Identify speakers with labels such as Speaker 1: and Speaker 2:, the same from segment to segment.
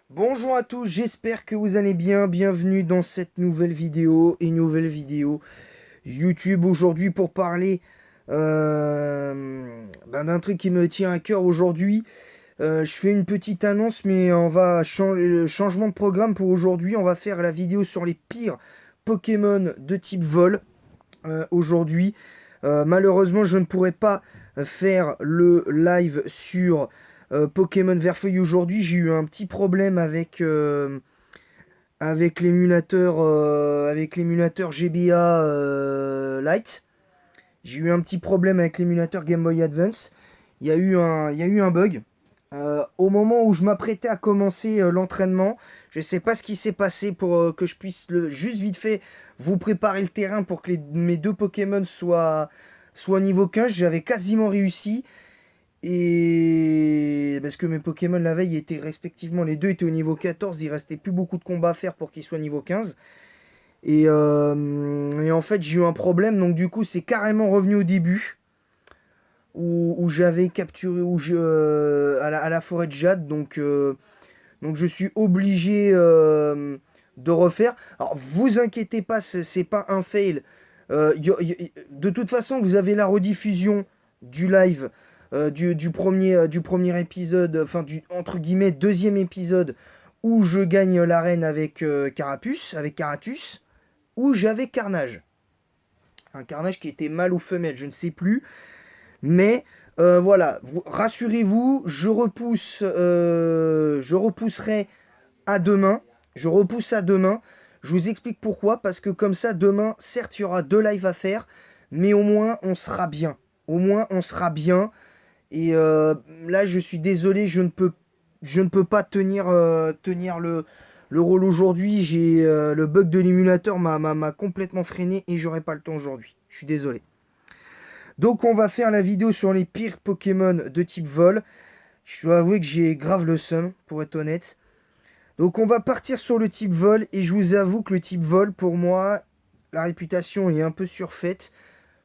Speaker 1: Bonjour à tous, j'espère que vous allez bien. Bienvenue dans cette nouvelle vidéo YouTube aujourd'hui pour parler d'un truc qui me tient à cœur aujourd'hui. Je fais une petite annonce, mais on va changer le changement de programme pour aujourd'hui. On va faire la vidéo sur les pires Pokémon de type vol aujourd'hui. Malheureusement, je ne pourrai pas faire le live sur Pokémon Verfeuille aujourd'hui. J'ai eu un petit problème avec l'émulateur GBA Lite. J'ai eu un petit problème avec l'émulateur Game Boy Advance. Il y a eu un bug. Au moment où je m'apprêtais à commencer l'entraînement, je ne sais pas ce qui s'est passé pour que je puisse juste vite fait vous préparer le terrain pour que mes deux Pokémon soient niveau 15. J'avais quasiment réussi. Et parce que mes Pokémon la veille étaient respectivement, les deux étaient au niveau 14, il restait plus beaucoup de combats à faire pour qu'ils soient niveau 15. Et en fait, j'ai eu un problème, donc du coup, c'est carrément revenu au début où j'avais capturé à la forêt de Jade. Donc je suis obligé de refaire. Alors, vous inquiétez pas, c'est pas un fail. De toute façon, vous avez la rediffusion du live du premier épisode, enfin du entre guillemets deuxième épisode où je gagne l'arène avec avec Caratus, où j'avais Carnage. Un Carnage qui était mâle ou femelle, je ne sais plus. Mais voilà, rassurez-vous, je repousserai à demain. Je repousse à demain. Je vous explique pourquoi. Parce que comme ça, demain, certes, il y aura deux lives à faire. Mais au moins, on sera bien. Au moins, on sera bien. Et là, je suis désolé, je ne peux pas tenir le rôle aujourd'hui. J'ai le bug de l'émulateur m'a complètement freiné et j'aurai pas le temps aujourd'hui. Je suis désolé. Donc, on va faire la vidéo sur les pires Pokémon de type vol. Je dois avouer que j'ai grave le seum, pour être honnête. Donc on va partir sur le type vol et je vous avoue que le type vol pour moi la réputation est un peu surfaite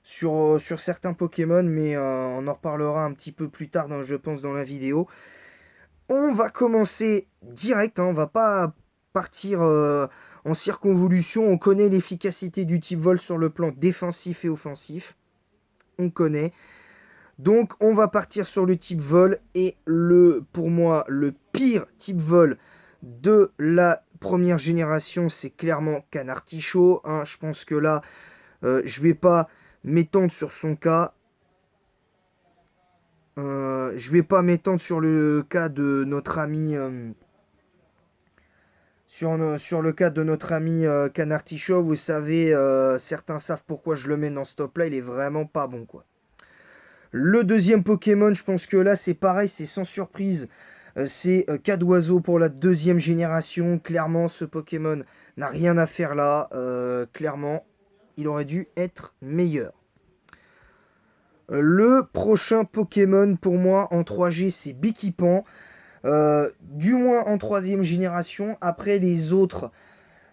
Speaker 1: sur certains Pokémon mais on en reparlera un petit peu plus tard je pense dans la vidéo. On va commencer direct, hein, on va pas partir en circonvolution, on connaît l'efficacité du type vol sur le plan défensif et offensif, on connaît. Donc on va partir sur le type vol et pour moi le pire type vol de la première génération, c'est clairement Canartichaud, hein. Je pense que là, je vais pas m'étendre sur son cas. Je vais pas m'étendre sur le cas de notre ami sur le cas de notre ami Canartichaud. Vous savez, certains savent pourquoi je le mets dans ce top là. Il est vraiment pas bon quoi. Le deuxième Pokémon, je pense que là c'est pareil, c'est sans surprise. C'est Cadoiseau pour la deuxième génération. Clairement, ce Pokémon n'a rien à faire là. Clairement, il aurait dû être meilleur. Le prochain Pokémon pour moi en 3G, c'est Béquipan. Du moins en troisième génération. Après les autres,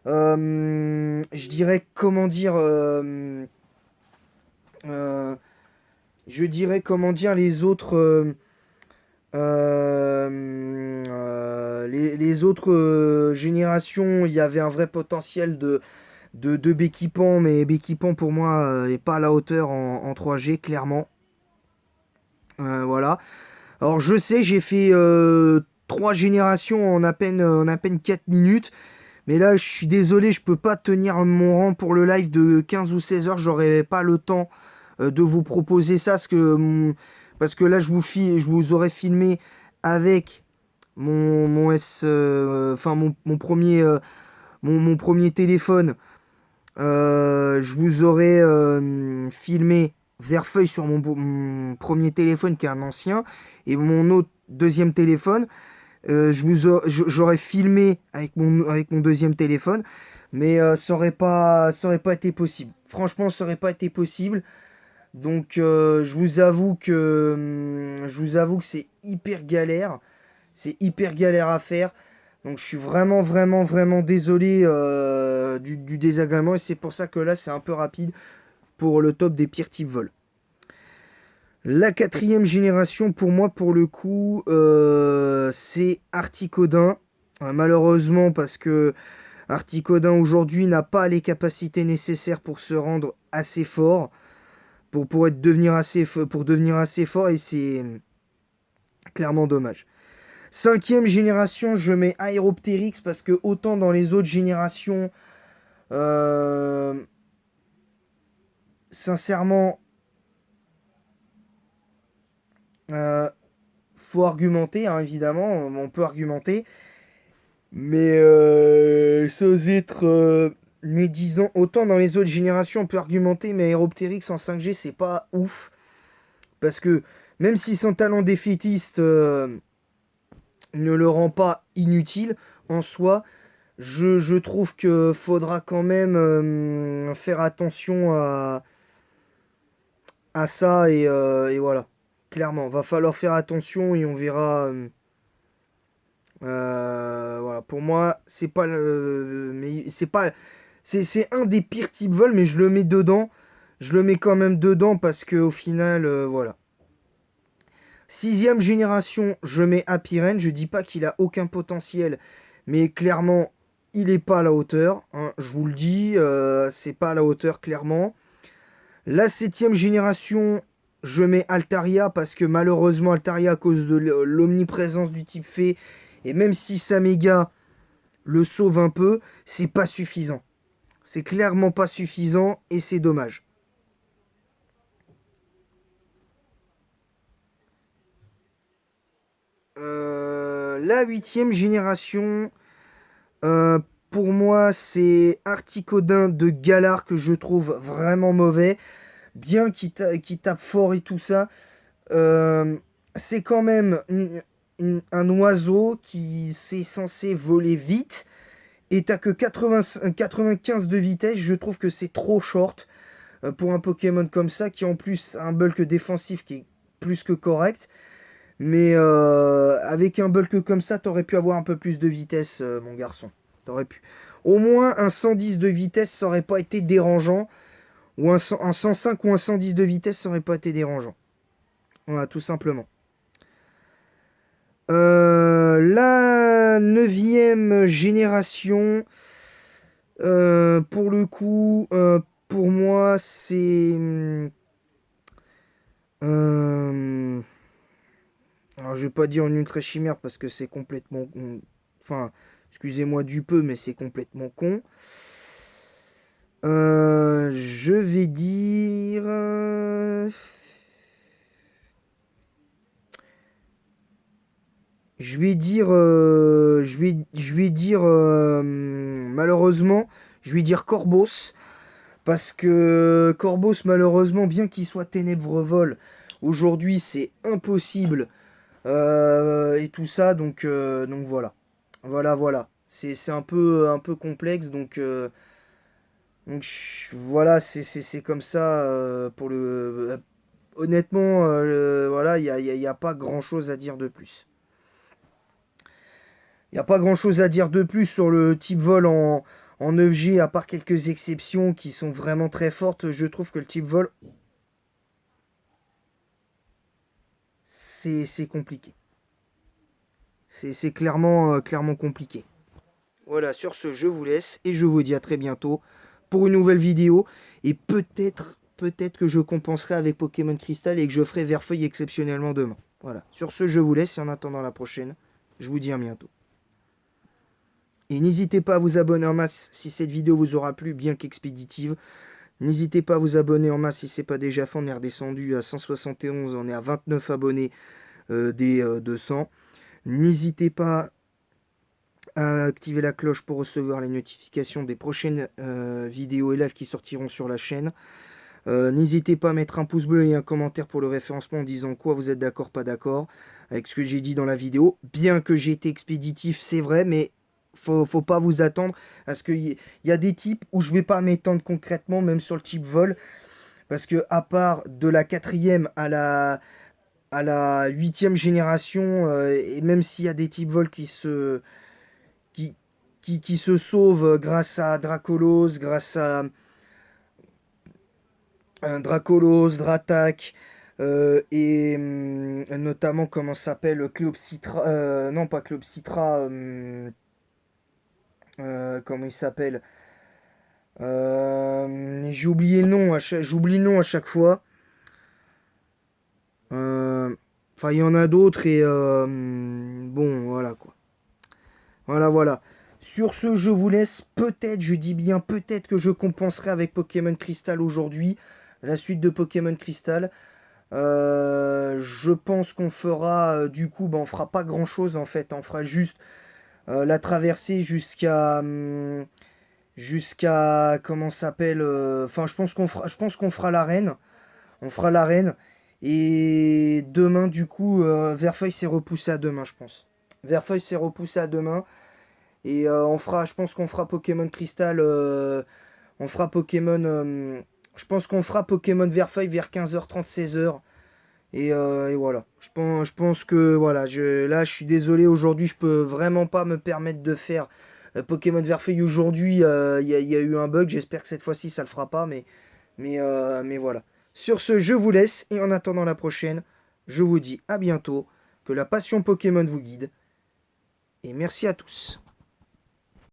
Speaker 1: je dirais comment dire. Je dirais comment dire les autres. Les autres générations, il y avait un vrai potentiel de Béquipan, mais Béquipan pour moi n'est pas à la hauteur en 3G, clairement. Voilà. Alors je sais, j'ai fait 3 générations en à peine 4 minutes, mais là je suis désolé, je peux pas tenir mon rang pour le live de 15 ou 16 heures, j'aurais pas le temps de vous proposer ça, parce que là je vous aurais filmé avec mon S, enfin mon premier téléphone. Je vous aurais filmé Verfeuille sur mon premier téléphone qui est un ancien et mon autre deuxième téléphone. J'aurais filmé avec mon deuxième téléphone, mais ça aurait pas été possible. Franchement, ça aurait pas été possible. Donc, je vous avoue que c'est hyper galère. C'est hyper galère à faire. Donc je suis vraiment, vraiment, vraiment désolé du désagrément. Et c'est pour ça que là, c'est un peu rapide pour le top des pires types vol. La quatrième génération, pour moi, pour le coup, c'est Articodin. Malheureusement, parce que Articodin aujourd'hui n'a pas les capacités nécessaires pour se rendre assez fort, pour devenir assez fort, et c'est clairement dommage. Cinquième génération, je mets Aeropteryx parce que autant dans les autres générations, euh, sincèrement, euh, faut argumenter, hein, évidemment, on peut argumenter, mais sans être médisant, autant dans les autres générations, on peut argumenter, mais Aeropteryx en 5G, c'est pas ouf, parce que même si son talent défaitiste ne le rend pas inutile en soi, je trouve que faudra quand même faire attention à ça et voilà. Clairement, va falloir faire attention et on verra. Voilà, pour moi, c'est pas le, mais c'est pas, c'est un des pires types vol, mais je le mets dedans. Je le mets quand même dedans parce que au final, voilà. Sixième génération, je mets Happy Rain. Je dis pas qu'il a aucun potentiel, mais clairement, il n'est pas à la hauteur, hein, je vous le dis, c'est pas à la hauteur, clairement. La septième génération, je mets Altaria parce que malheureusement, Altaria, à cause de l'omniprésence du type fée, et même si Samega le sauve un peu, c'est pas suffisant. C'est clairement pas suffisant et c'est dommage. La huitième génération, euh, pour moi, c'est Articodin de Galar que je trouve vraiment mauvais. Bien qu'il tape fort et tout ça, euh, c'est quand même un oiseau qui c'est censé voler vite. Et t'as que 95 de vitesse, je trouve que c'est trop short pour un Pokémon comme ça, qui en plus a un bulk défensif qui est plus que correct. Mais avec un bulk comme ça, t'aurais pu avoir un peu plus de vitesse, mon garçon. T'aurais pu. Au moins un 110 de vitesse, ça aurait pas été dérangeant. Ou un 105 ou un 110 de vitesse, ça aurait pas été dérangeant. Voilà, tout simplement. La neuvième génération, pour le coup, pour moi, c'est... euh, alors, je vais pas dire une ultra chimère parce que c'est complètement... Enfin, excusez-moi du peu, mais c'est complètement con. Je vais dire... je vais dire, malheureusement, je vais dire Corvos, parce que Corvos, malheureusement, bien qu'il soit Ténèbres Vol, aujourd'hui c'est impossible, et tout ça, donc voilà. Voilà. C'est un peu complexe, voilà, c'est comme ça, pour le... honnêtement, voilà, y a pas grand-chose à dire de plus. Il n'y a pas grand-chose à dire de plus sur le type vol en 9G, à part quelques exceptions qui sont vraiment très fortes. Je trouve que le type vol, c'est compliqué. C'est clairement, clairement compliqué. Voilà, sur ce, je vous laisse et je vous dis à très bientôt pour une nouvelle vidéo. Et peut-être que je compenserai avec Pokémon Crystal et que je ferai Verfeuille exceptionnellement demain. Voilà, sur ce, je vous laisse et en attendant la prochaine, je vous dis à bientôt. Et n'hésitez pas à vous abonner en masse si cette vidéo vous aura plu, bien qu'expéditive. N'hésitez pas à vous abonner en masse si ce n'est pas déjà fait. On est redescendu à 171, on est à 29 abonnés des 200. N'hésitez pas à activer la cloche pour recevoir les notifications des prochaines vidéos et lives qui sortiront sur la chaîne. N'hésitez pas à mettre un pouce bleu et un commentaire pour le référencement en disant quoi vous êtes d'accord, pas d'accord avec ce que j'ai dit dans la vidéo. Bien que j'ai été expéditif, c'est vrai, mais faut pas vous attendre à ce qu'il y a des types où je vais pas m'étendre concrètement, même sur le type vol, parce que à part de la quatrième à la huitième génération, et même s'il y a des types vol qui, qui se sauvent grâce à Dracolos, grâce à Dracolos, Dratak, et notamment comment ça s'appelle Cleopsitra, non pas Cleopsitra, comment il s'appelle? J'ai oublié le nom, j'oublie le nom à chaque fois. Euh, Enfin, il y en a d'autres et bon, voilà quoi. Voilà, voilà. Sur ce, je vous laisse. Peut-être, je dis bien peut-être que je compenserai avec Pokémon Crystal aujourd'hui. La suite de Pokémon Crystal. Je pense qu'on fera, du coup, on fera pas grand-chose en fait. On fera juste la traversée jusqu'à comment ça s'appelle. Enfin, je pense qu'on fera l'arène. On fera l'arène. Et demain, du coup, Verfeuille s'est repoussé à demain, je pense. Verfeuille s'est repoussé à demain. Et je pense qu'on fera Pokémon Crystal. On fera Pokémon. Je pense qu'on fera Pokémon Verfeuille vers 15h30, 16h. Et voilà. Je pense que voilà. Là, je suis désolé. Aujourd'hui, je peux vraiment pas me permettre de faire Pokémon Verfeuille aujourd'hui. Il y a eu un bug. J'espère que cette fois-ci, ça le fera pas. Mais voilà. Sur ce, je vous laisse. Et en attendant la prochaine, je vous dis à bientôt. Que la passion Pokémon vous guide. Et merci à tous.